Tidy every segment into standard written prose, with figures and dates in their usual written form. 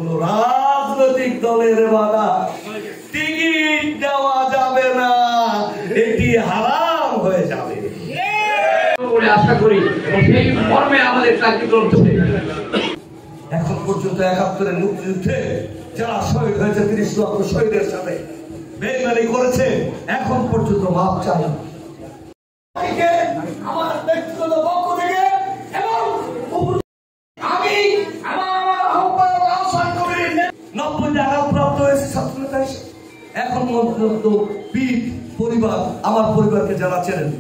কোন রাজনৈতিক দলের বাধা টিকিট দেওয়া যাবে না, এটি হারাম হয়ে যাবে বলে আশা করি সেই মর্মে আমাদের কার্যক্রম চলছে। এখন পর্যন্ত ৭১-এর মুক্তিযুদ্ধে যারা শহীদ হয়েছে ৩০ লক্ষ শহীদের সাথে বেইমানি করেছে, এখন পর্যন্ত মাপ চাই। আমার ব্যক্তিগত পক্ষ থেকে এবং আমি আমার আহ্বায়ক আহ্বান করি ৯০ আঘাতপ্রাপ্ত হয়েছে ছাত্রনেতা হিসেবে। এখন পর্যন্ত পরিবার আমার পরিবারকে যারা চেনেন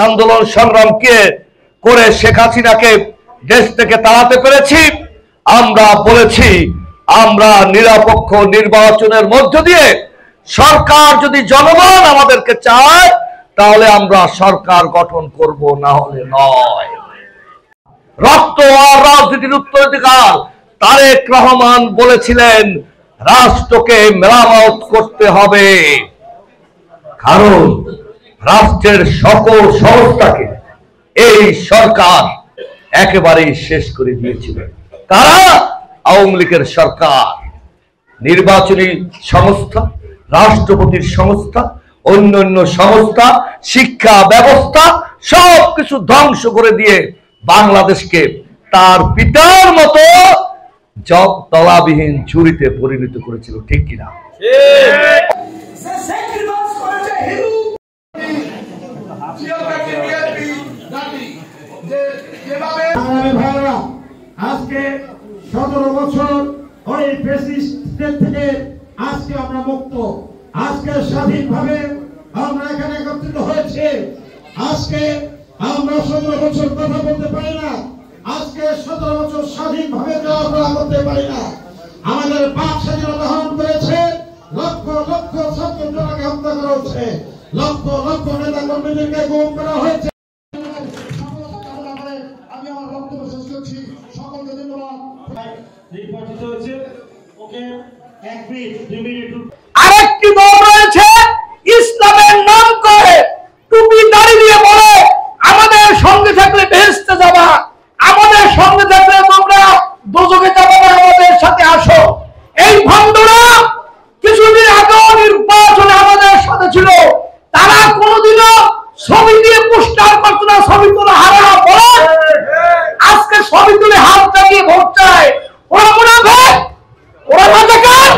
আন্দোলন সংগ্রামকে করে শেখ হাসিনাকে দেশ থেকে তাড়াতে পেরেছি। আমরা বলেছি আমরা নিরপেক্ষ নির্বাচনের মধ্য দিয়ে সরকার, যদি জনগণ আমাদেরকে চায় তাহলে আমরা সরকার গঠন করব, না হলে নয়। রক্ত আর রাজনীতির উত্তরাধিকার তারেক রহমান বলেছিলেন রাষ্ট্রকে মেরামত করতে হবে, কারণ রাষ্ট্রের সকল সংস্থাকে এই সরকার একেবারেই শেষ করে দিয়েছিল। তারা আওয়ামী লীগের সরকার নির্বাচনী সংস্থা, রাষ্ট্রপতির সংস্থা, অন্যান্য সংস্থা, শিক্ষা ব্যবস্থা সবকিছু ধ্বংস করে দিয়ে বাংলাদেশকে তার পিতার মতো তলাবিহীন ঝুড়িতে পরিণত করেছিল, ঠিক কিনা? আজকে ১৭ বছর ওই ফ্যাসিস্টদের থেকে আজকে আমরা মুক্ত, আজকে স্বাধীনভাবে আমরা এখানে একত্রিত হয়েছে। আজকে আমরা ১৭ বছর কথা বলতে পারি না, আজকে ১৭ বছর স্বাধীনভাবে চলাফেরা করতে পারি না। আমাদের বাক স্বাধীনতা হরণ করেছে, লক্ষ লক্ষ ছাত্র জনতাকে হত্যা করা হচ্ছে, লক্ষ লক্ষ নেতা কর্মীদেরকে গুম করা হয়েছে। আমি আমার বক্তব্য শেষ করছি, সকলকে ধন্যবাদ। নির্বাচিত হয়েছে ওকে ১ মিনিট ২ মিনিট। আরেকটি দল রয়েছে ইসলামের নাম করে টুপি দাড়ি দিয়ে বলে আমাদের সঙ্গে থাকলে বেহেশতে যাবা, আমাদের সঙ্গে থাকলে তোমরা দোজখে যাবে না, আমাদের সাথে আসো। এই ভণ্ডরা কিছুদিন আগেও নির্বাচনে আমাদের সাথে ছিল, তারা কোনোদিনও ছবি দিয়ে পোস্টার করতো না, ছবি তুলে হারা বলে আজকে ছবি তুলে হাত চালিয়ে ভোট চায়। ওরা মুনাফিক, ওরা রাজাকার,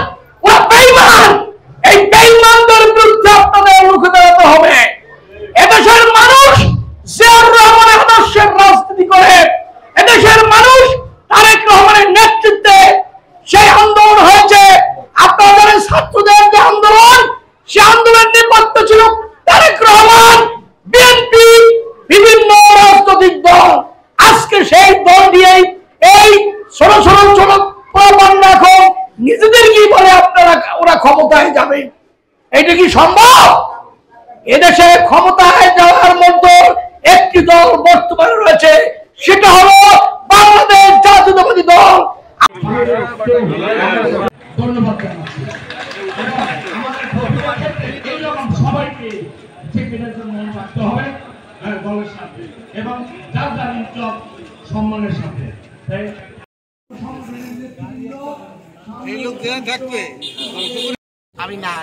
ওরা বেঈমান। এই বেঈমানদের বিরুদ্ধে আপনাদের রুখে দাঁড়াতে হবে। এদেশের মানুষ জিয়াউর রহমানের আদর্শের রাজনীতি করে, এদেশের মানুষ তারেক রহমানের নেতৃত্বে সেই আন্দোলন হয়েছে। আপনারা জানেন ছাত্রদের যে আন্দোলন, সে আন্দোলনের নেপথ্য ছিল তারেক রহমান, বিএনপি, বিভিন্ন রাজনৈতিক দল। আজকে সেই দল দিয়েই এই ছোট ছোট ছোট প্রবন্ধ এখন নিজেদের কি বলে আপনারা ওরা ক্ষমতায় যাবে। এটা কি সম্ভব? এদেশে ক্ষমতায় যাওয়ার মধ্যে একটি দল বর্তমানে রয়েছে, সেটা হলো বাংলাদেশ জাতীয়তাবাদী দল। ধন্যবাদ জানাচ্ছি। সবাইকে সেক্রেটারির জন্য রাখতে হবে দলের সাথে এবং যার যার ইনকলাব সম্মানের সাথে। এই লোক থাকবে আমি না,